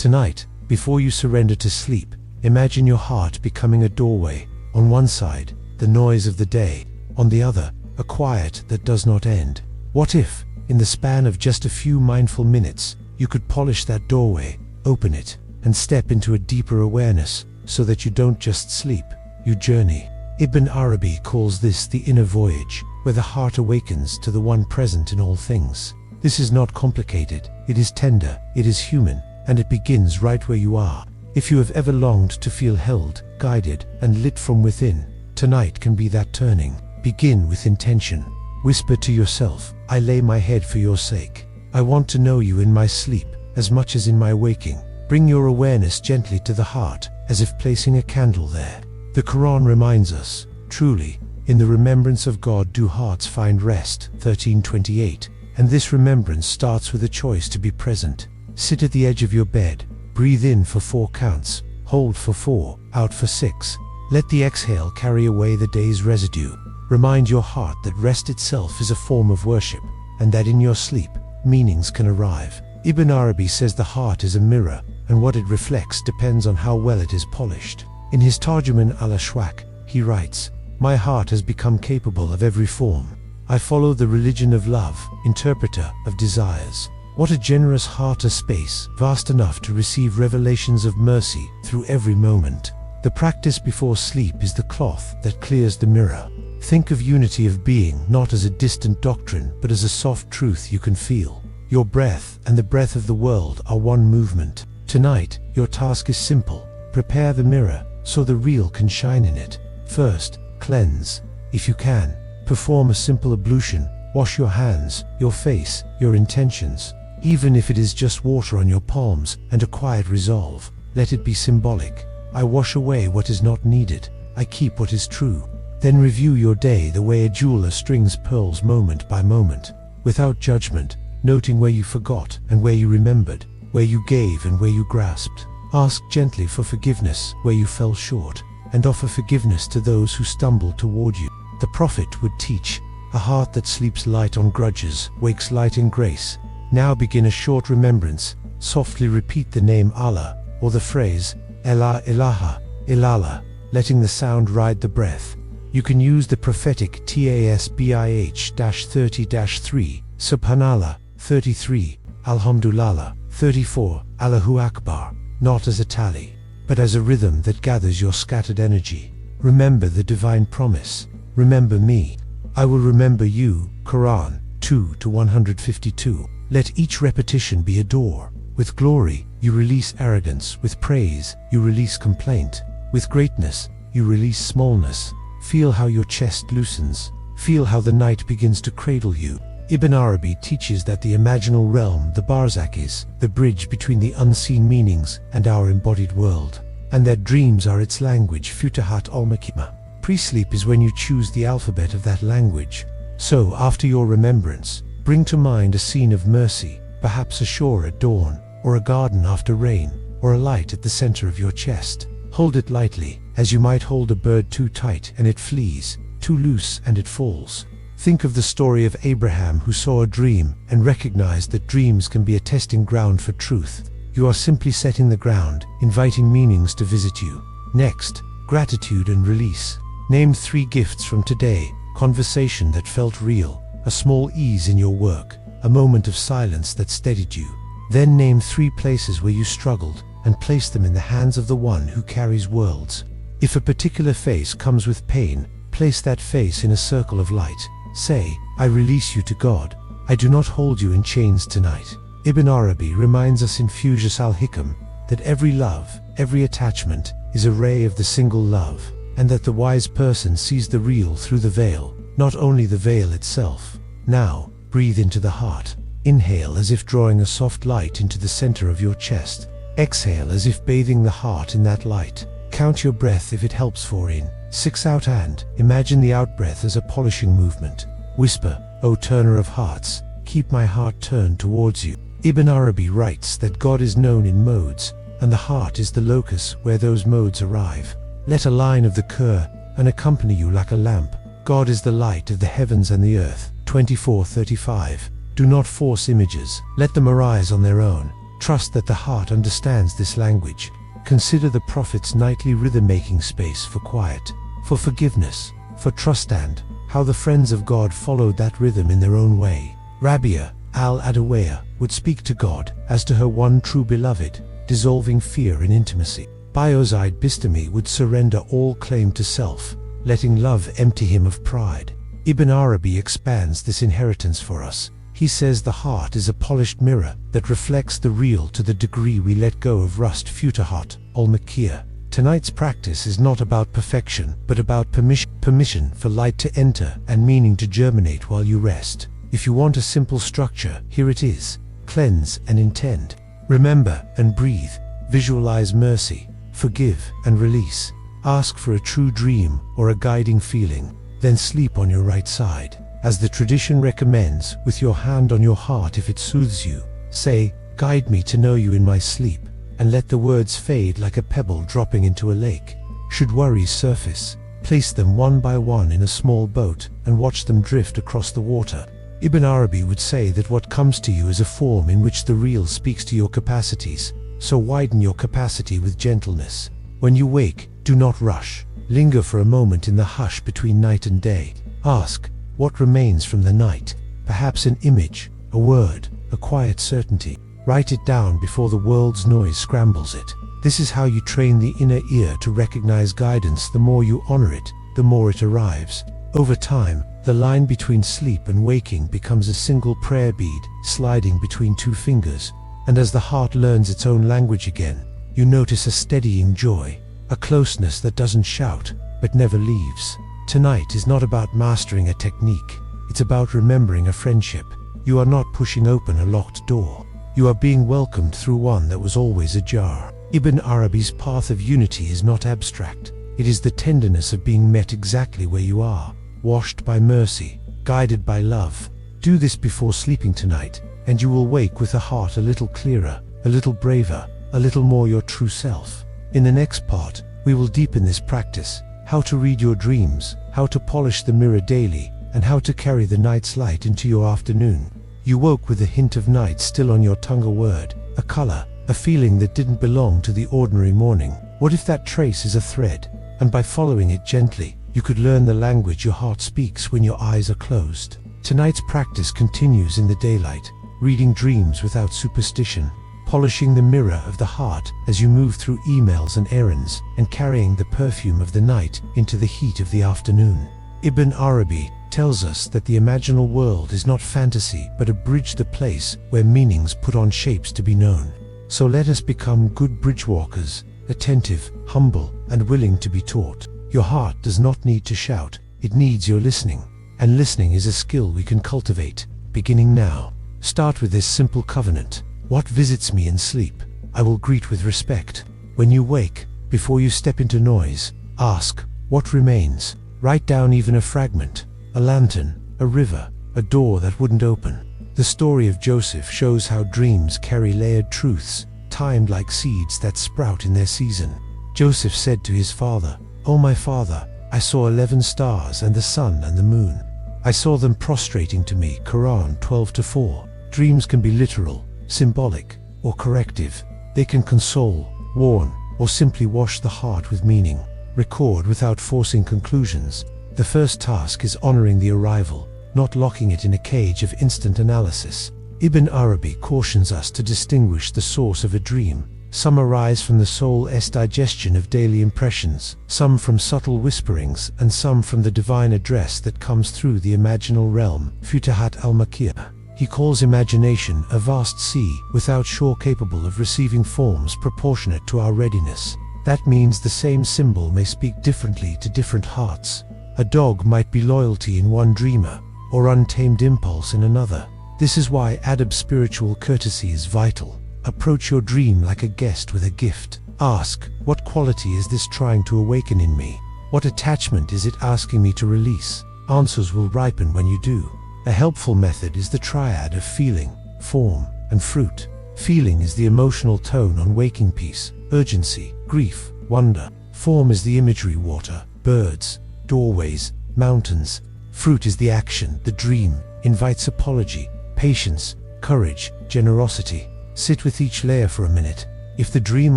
Tonight, before you surrender to sleep, imagine your heart becoming a doorway. On one side, the noise of the day. On the other, a quiet that does not end. What if, in the span of just a few mindful minutes, you could polish that doorway, open it, and step into a deeper awareness, so that you don't just sleep, you journey. Ibn Arabi calls this the inner voyage, where the heart awakens to the one present in all things. This is not complicated, it is tender, it is human, and it begins right where you are. If you have ever longed to feel held, guided, and lit from within, tonight can be that turning. Begin with intention. Whisper to yourself, I lay my head for your sake. I want to know you in my sleep, as much as in my waking. Bring your awareness gently to the heart, as if placing a candle there. The Quran reminds us, truly, in the remembrance of God do hearts find rest, 13:28, and this remembrance starts with a choice to be present. Sit at the edge of your bed, breathe in for 4 counts, hold for 4, out for 6. Let the exhale carry away the day's residue. Remind your heart that rest itself is a form of worship, and that in your sleep, meanings can arrive. Ibn Arabi says the heart is a mirror, and what it reflects depends on how well it is polished. In his Tarjuman al-Ashwaq, he writes, My heart has become capable of every form. I follow the religion of love, interpreter of desires. What a generous heart, a space vast enough to receive revelations of mercy through every moment. The practice before sleep is the cloth that clears the mirror. Think of unity of being not as a distant doctrine, but as a soft truth you can feel. Your breath and the breath of the world are one movement. Tonight, your task is simple. Prepare the mirror so the real can shine in it. First, cleanse. If you can, perform a simple ablution. Wash your hands, your face, your intentions. Even if it is just water on your palms and a quiet resolve, let it be symbolic. I wash away what is not needed. I keep what is true. Then review your day the way a jeweler strings pearls moment by moment, without judgment, noting where you forgot and where you remembered, where you gave and where you grasped. Ask gently for forgiveness where you fell short, and offer forgiveness to those who stumbled toward you. The Prophet would teach, a heart that sleeps light on grudges, wakes light in grace. Now begin a short remembrance. Softly repeat the name Allah, or the phrase, La ilaha illallah, letting the sound ride the breath. You can use the prophetic tasbih-30-3, Subhanallah, 33, Alhamdulillah, 34, Allahu Akbar, not as a tally, but as a rhythm that gathers your scattered energy. Remember the divine promise. Remember me. I will remember you. Quran 2-152. Let each repetition be a door. With glory, you release arrogance. With praise, you release complaint. With greatness, you release smallness. Feel how your chest loosens. Feel how the night begins to cradle you. Ibn Arabi teaches that the imaginal realm, the barzakh, is the bridge between the unseen meanings and our embodied world, and that dreams are its language, Futuhat al-Makima. Pre-sleep is when you choose the alphabet of that language. So, after your remembrance, bring to mind a scene of mercy, perhaps a shore at dawn, or a garden after rain, or a light at the center of your chest. Hold it lightly, as you might hold a bird too tight and it flees, too loose and it falls. Think of the story of Abraham, who saw a dream and recognized that dreams can be a testing ground for truth. You are simply setting the ground, inviting meanings to visit you. Next, gratitude and release. Name 3 gifts from today: conversation that felt real, a small ease in your work, a moment of silence that steadied you. Then name 3 places where you struggled and place them in the hands of the one who carries worlds. If a particular face comes with pain, place that face in a circle of light. Say, I release you to God. I do not hold you in chains tonight. Ibn Arabi reminds us in Futuhat al-Hikam that every love, every attachment, is a ray of the single love, and that the wise person sees the real through the veil, not only the veil itself. Now, breathe into the heart. Inhale as if drawing a soft light into the center of your chest. Exhale as if bathing the heart in that light. Count your breath if it helps. 4 in, 6 out, and imagine the out-breath as a polishing movement. Whisper, O turner of hearts, keep my heart turned towards you. Ibn Arabi writes that God is known in modes, and the heart is the locus where those modes arrive. Let a line of the Qur'an accompany you like a lamp. God is the light of the heavens and the earth. 24:35. Do not force images, let them arise on their own. Trust that the heart understands this language. Consider the Prophet's nightly rhythm, making space for quiet, for forgiveness, for trust, and how the friends of God followed that rhythm in their own way. Rabia al-Adawiyah would speak to God as to her one true beloved, dissolving fear in intimacy. Bayezid Bistami would surrender all claim to self, letting love empty him of pride. Ibn Arabi expands this inheritance for us. He says the heart is a polished mirror that reflects the real to the degree we let go of rust. Futuhat al-Makiyah. Tonight's practice is not about perfection, but about permission for light to enter and meaning to germinate while you rest. If you want a simple structure, here it is. Cleanse and intend. Remember and breathe. Visualize mercy. Forgive and release. Ask for a true dream or a guiding feeling. Then sleep on your right side, as the tradition recommends, with your hand on your heart if it soothes you. Say, "Guide me to know you in my sleep," and let the words fade like a pebble dropping into a lake. Should worries surface, place them one by one in a small boat and watch them drift across the water. Ibn Arabi would say that what comes to you is a form in which the real speaks to your capacities, so widen your capacity with gentleness. When you wake, do not rush. Linger for a moment in the hush between night and day. Ask, what remains from the night? Perhaps an image, a word, a quiet certainty. Write it down before the world's noise scrambles it. This is how you train the inner ear to recognize guidance. The more you honor it, the more it arrives. Over time, the line between sleep and waking becomes a single prayer bead, sliding between two fingers. And as the heart learns its own language again, you notice a steadying joy, a closeness that doesn't shout, but never leaves. Tonight is not about mastering a technique. It's about remembering a friendship. You are not pushing open a locked door. You are being welcomed through one that was always ajar. Ibn Arabi's path of unity is not abstract. It is the tenderness of being met exactly where you are, washed by mercy, guided by love. Do this before sleeping tonight, and you will wake with a heart a little clearer, a little braver, a little more your true self. In the next part, we will deepen this practice, how to read your dreams, how to polish the mirror daily, and how to carry the night's light into your afternoon. You woke with a hint of night still on your tongue, a word, a color, a feeling that didn't belong to the ordinary morning. What if that trace is a thread, and by following it gently, you could learn the language your heart speaks when your eyes are closed? Tonight's practice continues in the daylight, reading dreams without superstition, polishing the mirror of the heart as you move through emails and errands, and carrying the perfume of the night into the heat of the afternoon. Ibn Arabi tells us that the imaginal world is not fantasy, but a bridge, the place where meanings put on shapes to be known. So let us become good bridge walkers, attentive, humble, and willing to be taught. Your heart does not need to shout, it needs your listening. And listening is a skill we can cultivate, beginning now. Start with this simple covenant. What visits me in sleep, I will greet with respect. When you wake, before you step into noise, ask, what remains? Write down even a fragment, a lantern, a river, a door that wouldn't open. The story of Joseph shows how dreams carry layered truths, timed like seeds that sprout in their season. Joseph said to his father, "Oh my father, I saw 11 stars and the sun and the moon. I saw them prostrating to me." Quran 12:4. Dreams can be literal, symbolic, or corrective. They can console, warn, or simply wash the heart with meaning. Record without forcing conclusions. The first task is honoring the arrival, not locking it in a cage of instant analysis. Ibn Arabi cautions us to distinguish the source of a dream. Some arise from the soul's digestion of daily impressions, some from subtle whisperings, and some from the divine address that comes through the imaginal realm. Futuhat al-Makiyah. He calls imagination a vast sea without shore, capable of receiving forms proportionate to our readiness. That means the same symbol may speak differently to different hearts. A dog might be loyalty in one dreamer, or untamed impulse in another. This is why adab, spiritual courtesy, is vital. Approach your dream like a guest with a gift. Ask, what quality is this trying to awaken in me? What attachment is it asking me to release? Answers will ripen when you do. A helpful method is the triad of feeling, form, and fruit. Feeling is the emotional tone on waking peace, urgency, grief, wonder. Form is the imagery, water, birds, doorways, mountains. Fruit is the action, the dream, invites apology, patience, courage, generosity. Sit with each layer for a minute. If the dream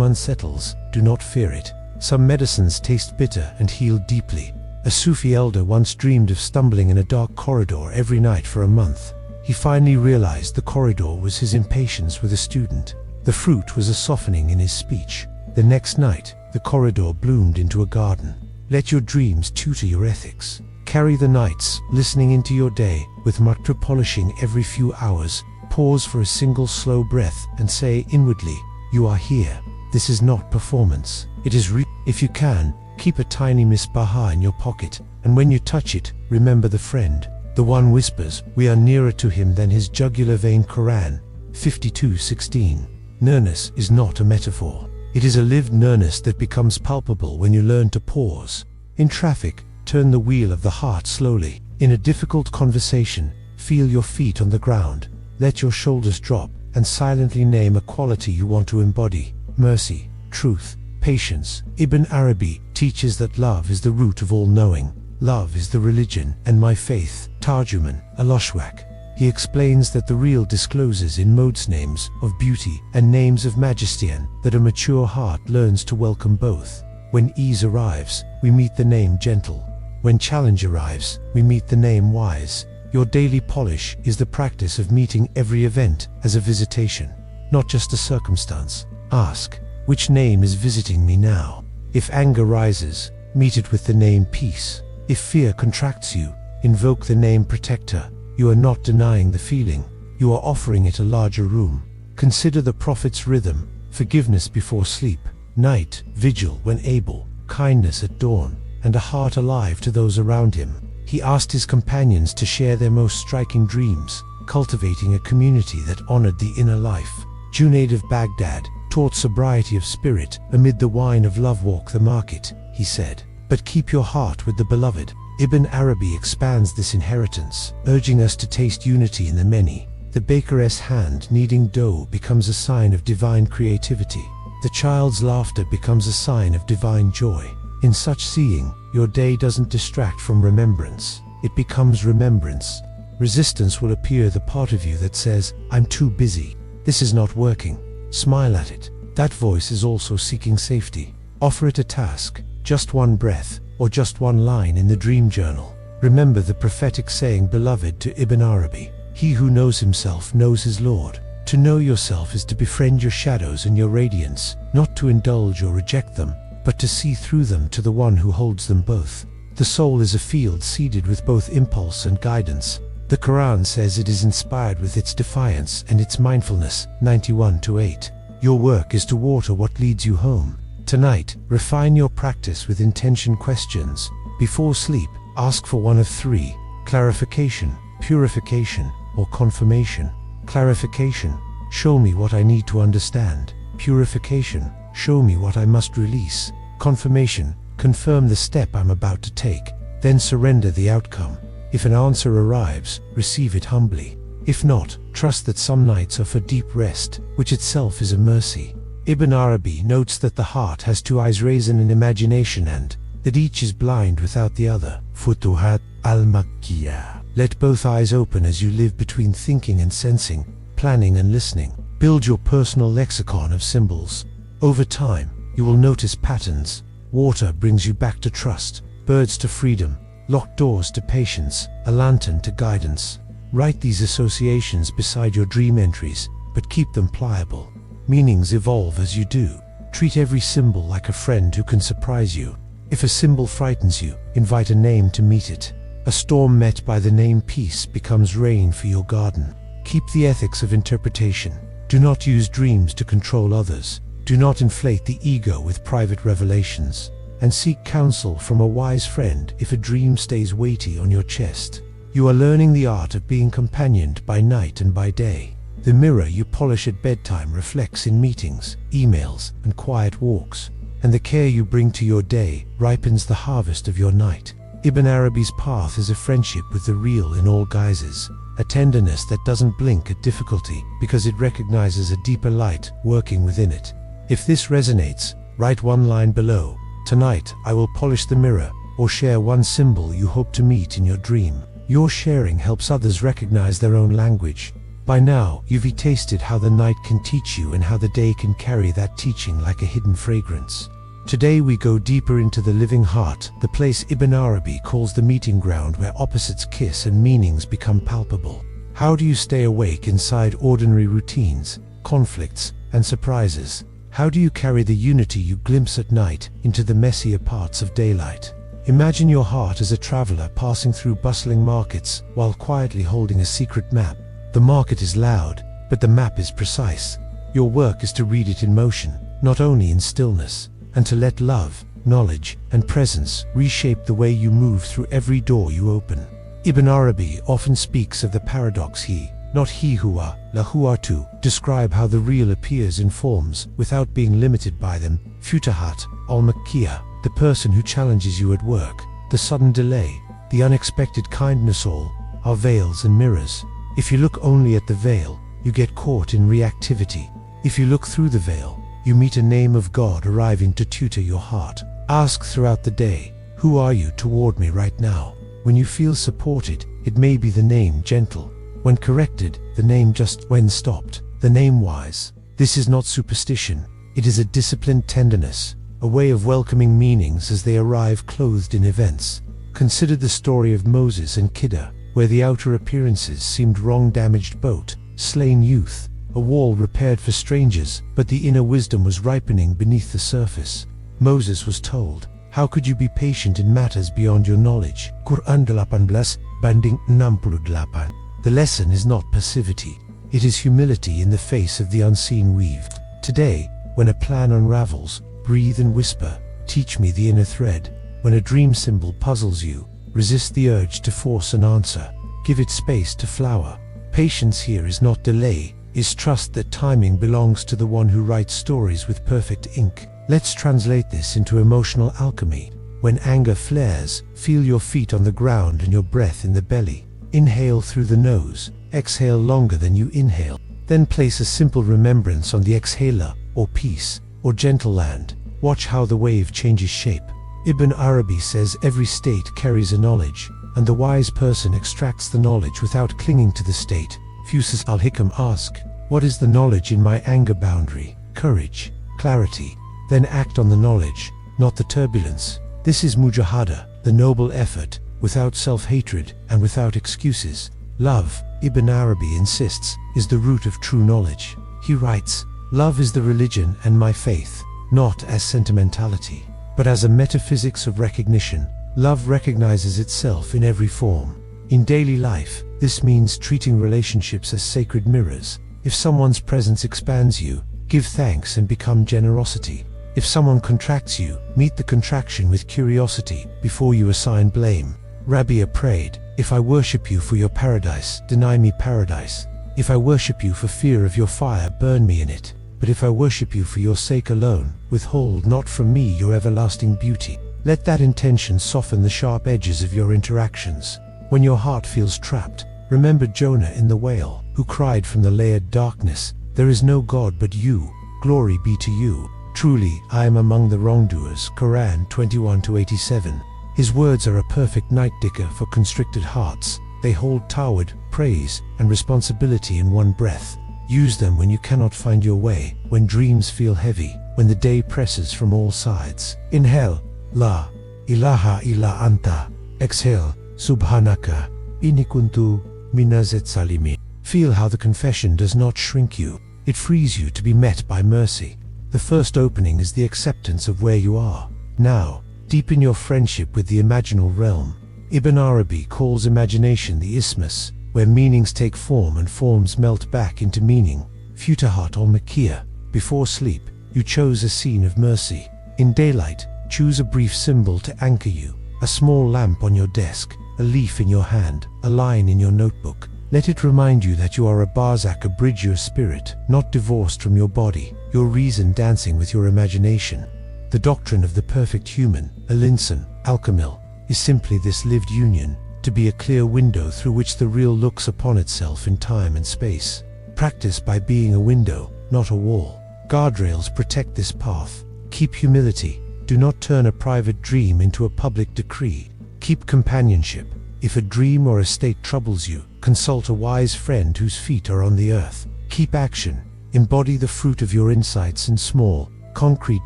unsettles, do not fear it. Some medicines taste bitter and heal deeply. A Sufi elder once dreamed of stumbling in a dark corridor every night for a month. He finally realized the corridor was his impatience with a student. The fruit was a softening in his speech. The next night, the corridor bloomed into a garden. Let your dreams tutor your ethics. Carry the nights, listening into your day, with mantra polishing every few hours. Pause for a single slow breath and say inwardly, "You are here." This is not performance. It is real. If you can, keep a tiny misbah in your pocket, and when you touch it, remember the friend. The one whispers, "We are nearer to him than his jugular vein." Quran 52:16. Nearness is not a metaphor. It is a lived nearness that becomes palpable when you learn to pause. In traffic, turn the wheel of the heart slowly. In a difficult conversation, feel your feet on the ground. Let your shoulders drop, and silently name a quality you want to embody. Mercy, truth, patience. Ibn Arabi teaches that love is the root of all knowing. Love is the religion and my faith. Tarjuman, Al-Ashwaq. He explains that the real discloses in modes names of beauty and names of majesty, and that a mature heart learns to welcome both. When ease arrives, we meet the name gentle. When challenge arrives, we meet the name wise. Your daily polish is the practice of meeting every event as a visitation, not just a circumstance. Ask, which name is visiting me now? If anger rises, meet it with the name peace. If fear contracts you, invoke the name protector. You are not denying the feeling, you are offering it a larger room. Consider the Prophet's rhythm: forgiveness before sleep, night, vigil when able, kindness at dawn, and a heart alive to those around him. He asked his companions to share their most striking dreams, cultivating a community that honored the inner life. Junaid of Baghdad taught sobriety of spirit amid the wine of love. Walk the market, he said, but keep your heart with the beloved. Ibn Arabi expands this inheritance, urging us to taste unity in the many. The baker's hand kneading dough becomes a sign of divine creativity. The child's laughter becomes a sign of divine joy. In such seeing, your day doesn't distract from remembrance, it becomes remembrance. Resistance will appear, the part of you that says, "I'm too busy. This is not working." Smile at it. That voice is also seeking safety. Offer it a task, just one breath, or just one line in the dream journal. Remember the prophetic saying beloved to Ibn Arabi: "He who knows himself knows his Lord." To know yourself is to befriend your shadows and your radiance, not to indulge or reject them, but to see through them to the one who holds them both. The soul is a field seeded with both impulse and guidance. The Quran says it is inspired with its defiance and its mindfulness. 91:8. Your work is to water what leads you home. Tonight, refine your practice with intention questions. Before sleep, ask for one of three: clarification, purification, or confirmation. Clarification: show me what I need to understand. Purification: show me what I must release. Confirmation: confirm the step I'm about to take. Then surrender the outcome. If an answer arrives, receive it humbly. If not, trust that some nights are for deep rest, which itself is a mercy. Ibn Arabi notes that the heart has two eyes, reason and imagination, and that each is blind without the other. Futuhat al-Makkiyah. Let both eyes open as you live between thinking and sensing, planning and listening. Build your personal lexicon of symbols. Over time, you will notice patterns. Water brings you back to trust, birds to freedom, locked doors to patience, a lantern to guidance. Write these associations beside your dream entries, but keep them pliable. Meanings evolve as you do. Treat every symbol like a friend who can surprise you. If a symbol frightens you, invite a name to meet it. A storm met by the name peace becomes rain for your garden. Keep the ethics of interpretation. Do not use dreams to control others. Do not inflate the ego with private revelations. And seek counsel from a wise friend if a dream stays weighty on your chest. You are learning the art of being companioned by night and by day. The mirror you polish at bedtime reflects in meetings, emails, and quiet walks. And the care you bring to your day ripens the harvest of your night. Ibn Arabi's path is a friendship with the real in all guises, a tenderness that doesn't blink at difficulty because it recognizes a deeper light working within it. If this resonates, write one line below: "Tonight I will polish the mirror," or share one symbol you hope to meet in your dream. Your sharing helps others recognize their own language. By now, you've tasted how the night can teach you and how the day can carry that teaching like a hidden fragrance. Today we go deeper into the living heart, the place Ibn Arabi calls the meeting ground where opposites kiss and meanings become palpable. How do you stay awake inside ordinary routines, conflicts, and surprises? How do you carry the unity you glimpse at night into the messier parts of daylight? Imagine your heart as a traveler passing through bustling markets while quietly holding a secret map. The market is loud, but the map is precise. Your work is to read it in motion, not only in stillness, and to let love, knowledge, and presence reshape the way you move through every door you open. Ibn Arabi often speaks of the paradox he, not he huwa, la huwatu, describe how the real appears in forms without being limited by them. Futuhat al-Makkiyah, the person who challenges you at work, the sudden delay, the unexpected kindness, all are veils and mirrors. If you look only at the veil, you get caught in reactivity. If you look through the veil, you meet a name of God arriving to tutor your heart. Ask throughout the day, who are you toward me right now? When you feel supported, it may be the name gentle. When corrected, the name just. When stopped, the name wise. This is not superstition. It is a disciplined tenderness, a way of welcoming meanings as they arrive clothed in events. Consider the story of Moses and Kidda, where the outer appearances seemed wrong: damaged boat, slain youth, a wall repaired for strangers, but the inner wisdom was ripening beneath the surface. Moses was told, how could you be patient in matters beyond your knowledge? Quran 18 banding 68. The lesson is not passivity. It is humility in the face of the unseen weave. Today, when a plan unravels, breathe and whisper, teach me the inner thread. When a dream symbol puzzles you, resist the urge to force an answer. Give it space to flower. Patience here is not delay, is trust that timing belongs to the one who writes stories with perfect ink. Let's translate this into emotional alchemy. When anger flares, feel your feet on the ground and your breath in the belly. Inhale through the nose, exhale longer than you inhale. Then place a simple remembrance on the exhaler, or peace, or gentle land. Watch how the wave changes shape. Ibn Arabi says every state carries a knowledge, and the wise person extracts the knowledge without clinging to the state. Fusus al-Hikam ask, what is the knowledge in my anger boundary? Courage, clarity. Then act on the knowledge, not the turbulence. This is mujahada, the noble effort, without self-hatred and without excuses. Love, Ibn Arabi insists, is the root of true knowledge. He writes, love is the religion and my faith, not as sentimentality, but as a metaphysics of recognition. Love recognizes itself in every form. In daily life, this means treating relationships as sacred mirrors. If someone's presence expands you, give thanks and become generosity. If someone contracts you, meet the contraction with curiosity before you assign blame. Rabia prayed, if I worship you for your paradise, deny me paradise. If I worship you for fear of your fire, burn me in it. But if I worship you for your sake alone, withhold not from me your everlasting beauty. Let that intention soften the sharp edges of your interactions. When your heart feels trapped, remember Jonah in the whale, who cried from the layered darkness, there is no God but you, glory be to you. Truly, I am among the wrongdoers. Quran 21-87. His words are a perfect night dicker for constricted hearts. They hold tawhid, praise, and responsibility in one breath. Use them when you cannot find your way, when dreams feel heavy, when the day presses from all sides. Inhale, La ilaha illa anta. Exhale, Subhanaka, inni kuntu minaz salimin. Feel how the confession does not shrink you. It frees you to be met by mercy. The first opening is the acceptance of where you are. Now, deepen your friendship with the imaginal realm. Ibn Arabi calls imagination the isthmus, where meanings take form and forms melt back into meaning. Futuhat al-Makkiyah. Before sleep, you chose a scene of mercy. In daylight, choose a brief symbol to anchor you. A small lamp on your desk, a leaf in your hand, a line in your notebook. Let it remind you that you are a barzak, a bridge your spirit, not divorced from your body, your reason dancing with your imagination. The doctrine of the perfect human, Alinson, Alchemil, is simply this lived union, to be a clear window through which the real looks upon itself in time and space. Practice by being a window, not a wall. Guardrails protect this path. Keep humility. Do not turn a private dream into a public decree. Keep companionship. If a dream or a state troubles you, Consult a wise friend whose feet are on the earth. Keep action. Embody the fruit of your insights in small, concrete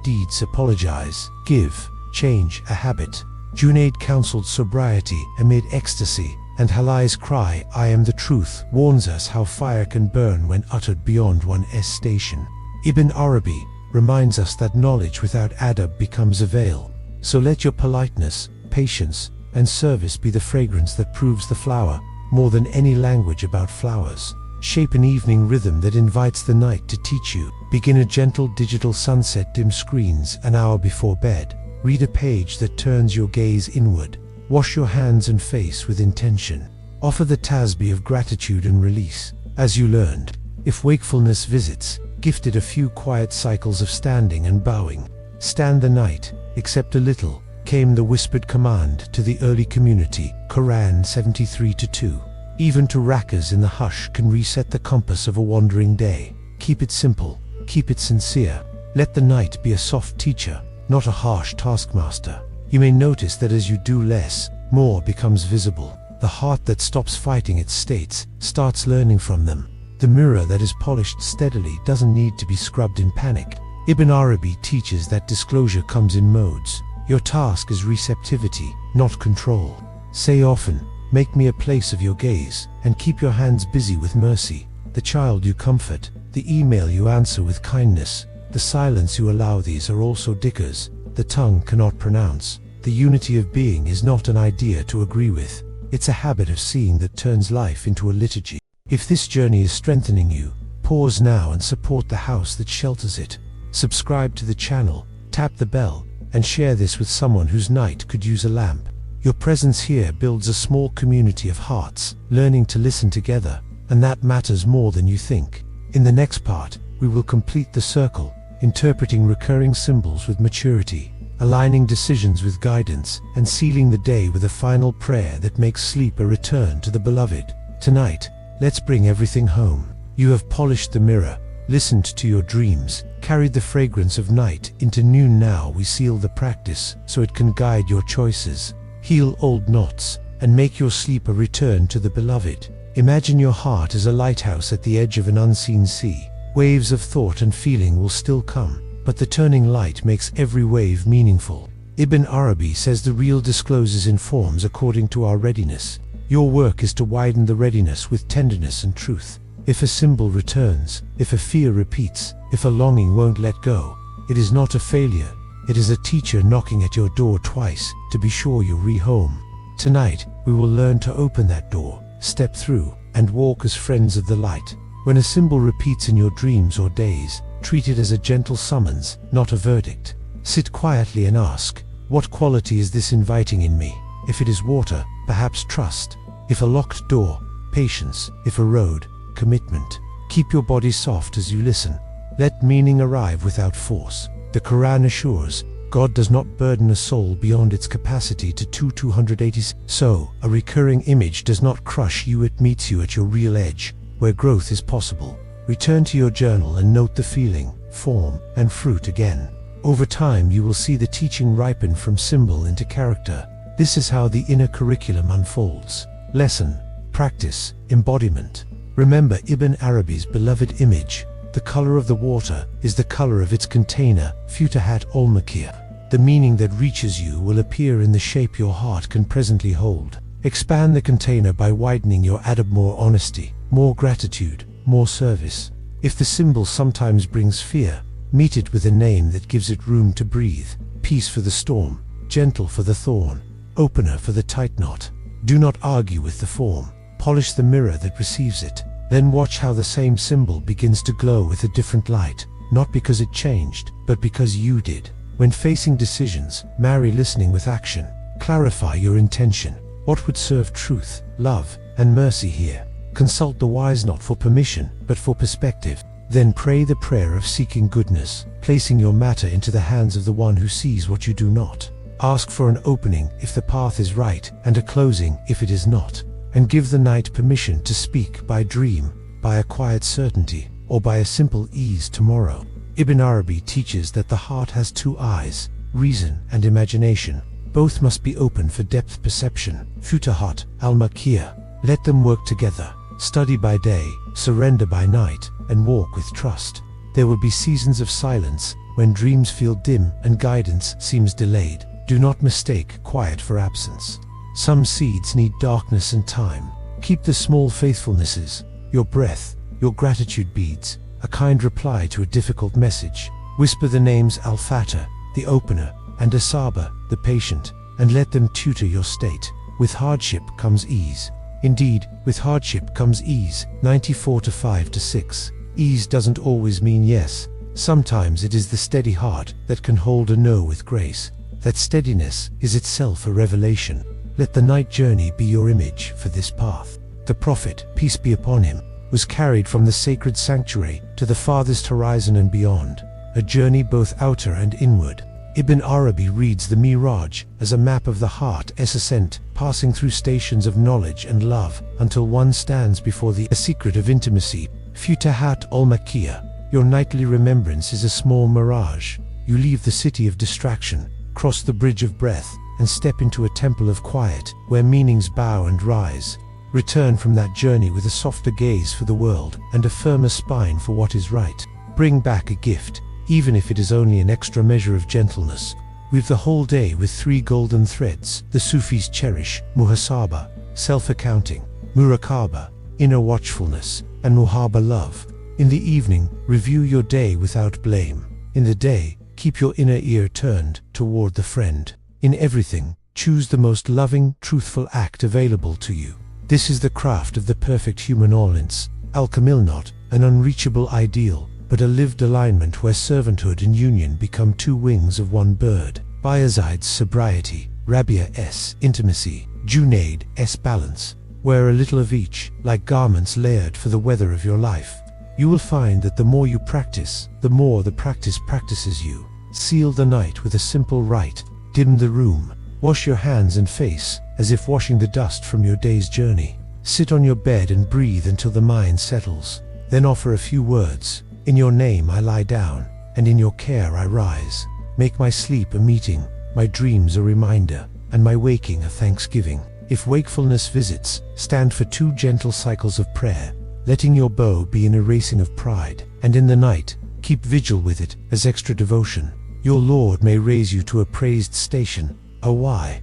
deeds. Apologize. Give. Change a habit. Junaid counseled sobriety amid ecstasy, and Halai's cry, "I am the truth," warns us how fire can burn when uttered beyond one's station. Ibn Arabi reminds us that knowledge without adab becomes a veil. So let your politeness, patience, and service be the fragrance that proves the flower, more than any language about flowers. Shape an evening rhythm that invites the night to teach you. Begin a gentle digital sunset. Dim screens an hour before bed. Read a page that turns your gaze inward. Wash your hands and face with intention. Offer the tasbih of gratitude and release. As you learned, if wakefulness visits, gift it a few quiet cycles of standing and bowing. Stand the night, accept a little, came the whispered command to the early community, Quran 73:2. Even to rakas in the hush can reset the compass of a wandering day. Keep it simple, keep it sincere. Let the night be a soft teacher, not a harsh taskmaster. You may notice that as you do less, more becomes visible. The heart that stops fighting its states starts learning from them. The mirror that is polished steadily doesn't need to be scrubbed in panic. Ibn Arabi teaches that disclosure comes in modes. Your task is receptivity, not control. Say often, "Make me a place of your gaze," and keep your hands busy with mercy. The child you comfort, the email you answer with kindness, the silence you allow, these are also dhikrs the tongue cannot pronounce. The unity of being is not an idea to agree with. It's a habit of seeing that turns life into a liturgy. If this journey is strengthening you, pause now and support the house that shelters it. Subscribe to the channel, tap the bell, and share this with someone whose night could use a lamp. Your presence here builds a small community of hearts, learning to listen together, and that matters more than you think. In the next part, we will complete the circle, interpreting recurring symbols with maturity, aligning decisions with guidance, and sealing the day with a final prayer that makes sleep a return to the beloved. Tonight, let's bring everything home. You have polished the mirror, listened to your dreams, carried the fragrance of night into noon. Now we seal the practice so it can guide your choices. Heal old knots, and make your sleep a return to the beloved. Imagine your heart as a lighthouse at the edge of an unseen sea. Waves of thought and feeling will still come, but the turning light makes every wave meaningful. Ibn Arabi says the real discloses in forms according to our readiness. Your work is to widen the readiness with tenderness and truth. If a symbol returns, if a fear repeats, if a longing won't let go, it is not a failure. It is a teacher knocking at your door twice to be sure you re-home. Tonight, we will learn to open that door, step through, and walk as friends of the light. When a symbol repeats in your dreams or days, treat it as a gentle summons, not a verdict. Sit quietly and ask, what quality is this inviting in me? If it is water, perhaps trust. If a locked door, patience. If a road, commitment. Keep your body soft as you listen. Let meaning arrive without force. The Quran assures, God does not burden a soul beyond its capacity to 280. So, a recurring image does not crush you, it meets you at your real edge, where growth is possible. Return to your journal and note the feeling, form, and fruit again. Over time you will see the teaching ripen from symbol into character. This is how the inner curriculum unfolds. Lesson, practice, embodiment. Remember Ibn Arabi's beloved image. The color of the water is the color of its container, Futuhat al-Makiyah. The meaning that reaches you will appear in the shape your heart can presently hold. Expand the container by widening your adab, more honesty, more gratitude, more service. If the symbol sometimes brings fear, meet it with a name that gives it room to breathe. Peace for the storm, gentle for the thorn, opener for the tight knot. Do not argue with the form. Polish the mirror that receives it. Then watch how the same symbol begins to glow with a different light, not because it changed, but because you did. When facing decisions, marry listening with action. Clarify your intention. What would serve truth, love, and mercy here? Consult the wise not for permission, but for perspective. Then pray the prayer of seeking goodness, placing your matter into the hands of the one who sees what you do not. Ask for an opening if the path is right, and a closing if it is not. And give the night permission to speak by dream, by a quiet certainty, or by a simple ease tomorrow. Ibn Arabi teaches that the heart has two eyes, reason and imagination. Both must be open for depth perception. Futuhat al-Makiyah. Let them work together. Study by day, surrender by night, and walk with trust. There will be seasons of silence, when dreams feel dim and guidance seems delayed. Do not mistake quiet for absence. Some seeds need darkness and time. Keep the small faithfulnesses, your breath, your gratitude beads, a kind reply to a difficult message. Whisper the names Al-Fatah, the opener, and Asaba, the patient, and let them tutor your state. With hardship comes ease. Indeed, with hardship comes ease. 94:5-6. Ease doesn't always mean yes. Sometimes it is the steady heart that can hold a no with grace. That steadiness is itself a revelation. Let the night journey be your image for this path. The Prophet, peace be upon him, was carried from the sacred sanctuary to the farthest horizon and beyond, a journey both outer and inward. Ibn Arabi reads the Miraj as a map of the heart's ascent, passing through stations of knowledge and love until one stands before the secret of intimacy. Futahat al-Makkiyah. Your nightly remembrance is a small mirage. You leave the city of distraction, cross the bridge of breath, and step into a temple of quiet, where meanings bow and rise. Return from that journey with a softer gaze for the world and a firmer spine for what is right. Bring back a gift, even if it is only an extra measure of gentleness. Weave the whole day with 3 golden threads the Sufis cherish: muhasaba, self-accounting; muraqaba, inner watchfulness; and muhaba, love. In the evening, review your day without blame. In the day, keep your inner ear turned toward the friend. In everything, choose the most loving, truthful act available to you. This is the craft of the perfect human alliance. Al-Kamil, not an unreachable ideal, but a lived alignment where servanthood and union become 2 wings of one bird. Bayezid's sobriety, Rabia's intimacy, Junaid's balance. Wear a little of each, like garments layered for the weather of your life. You will find that the more you practice, the more the practice practices you. Seal the night with a simple rite. Dim the room. Wash your hands and face, as if washing the dust from your day's journey. Sit on your bed and breathe until the mind settles. Then offer a few words. In your name I lie down, and in your care I rise. Make my sleep a meeting, my dreams a reminder, and my waking a thanksgiving. If wakefulness visits, stand for 2 gentle cycles of prayer, letting your bow be an erasing of pride, and in the night, keep vigil with it as extra devotion. Your Lord may raise you to a praised station. Oh, why?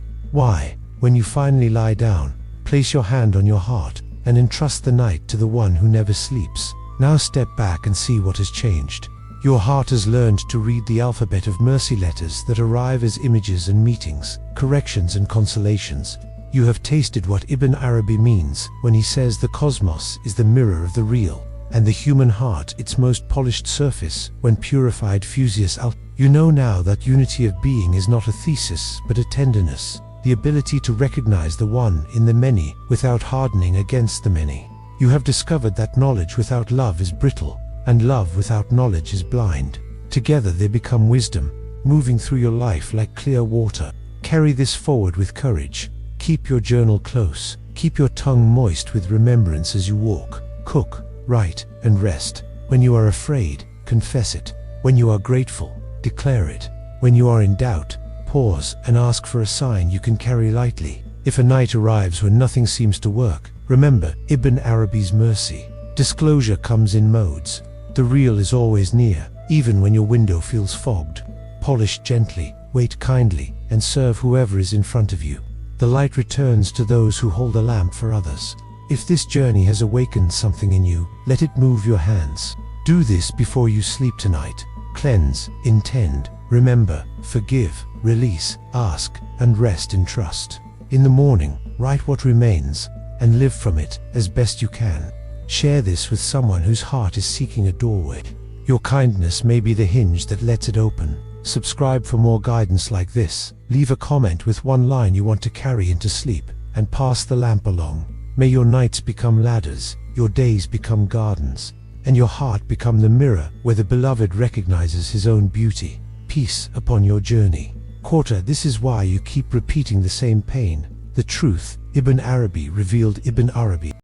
When you finally lie down, place your hand on your heart and entrust the night to the one who never sleeps. Now step back and see what has changed. Your heart has learned to read the alphabet of mercy letters that arrive as images and meetings, corrections and consolations. You have tasted what Ibn Arabi means when he says the cosmos is the mirror of the real, and the human heart its most polished surface when purified fusius al. You know now that unity of being is not a thesis but a tenderness, the ability to recognize the one in the many without hardening against the many. You have discovered that knowledge without love is brittle, and love without knowledge is blind. Together they become wisdom, moving through your life like clear water. Carry this forward with courage. Keep your journal close. Keep your tongue moist with remembrance as you walk, cook, write, and rest. When you are afraid, confess it. When you are grateful, declare it. When you are in doubt, pause and ask for a sign you can carry lightly. If a night arrives when nothing seems to work, remember Ibn Arabi's mercy. Disclosure comes in modes. The real is always near, even when your window feels fogged. Polish gently, wait kindly, and serve whoever is in front of you. The light returns to those who hold a lamp for others. If this journey has awakened something in you, let it move your hands. Do this before you sleep tonight. Cleanse, intend, remember, forgive, release, ask, and rest in trust. In the morning, write what remains, and live from it as best you can. Share this with someone whose heart is seeking a doorway. Your kindness may be the hinge that lets it open. Subscribe for more guidance like this. Leave a comment with one line you want to carry into sleep, and pass the lamp along. May your nights become ladders, your days become gardens, and your heart become the mirror where the beloved recognizes his own beauty. Peace upon your journey. Quarter, this is why you keep repeating the same pain. The truth, Ibn Arabi revealed. Ibn Arabi.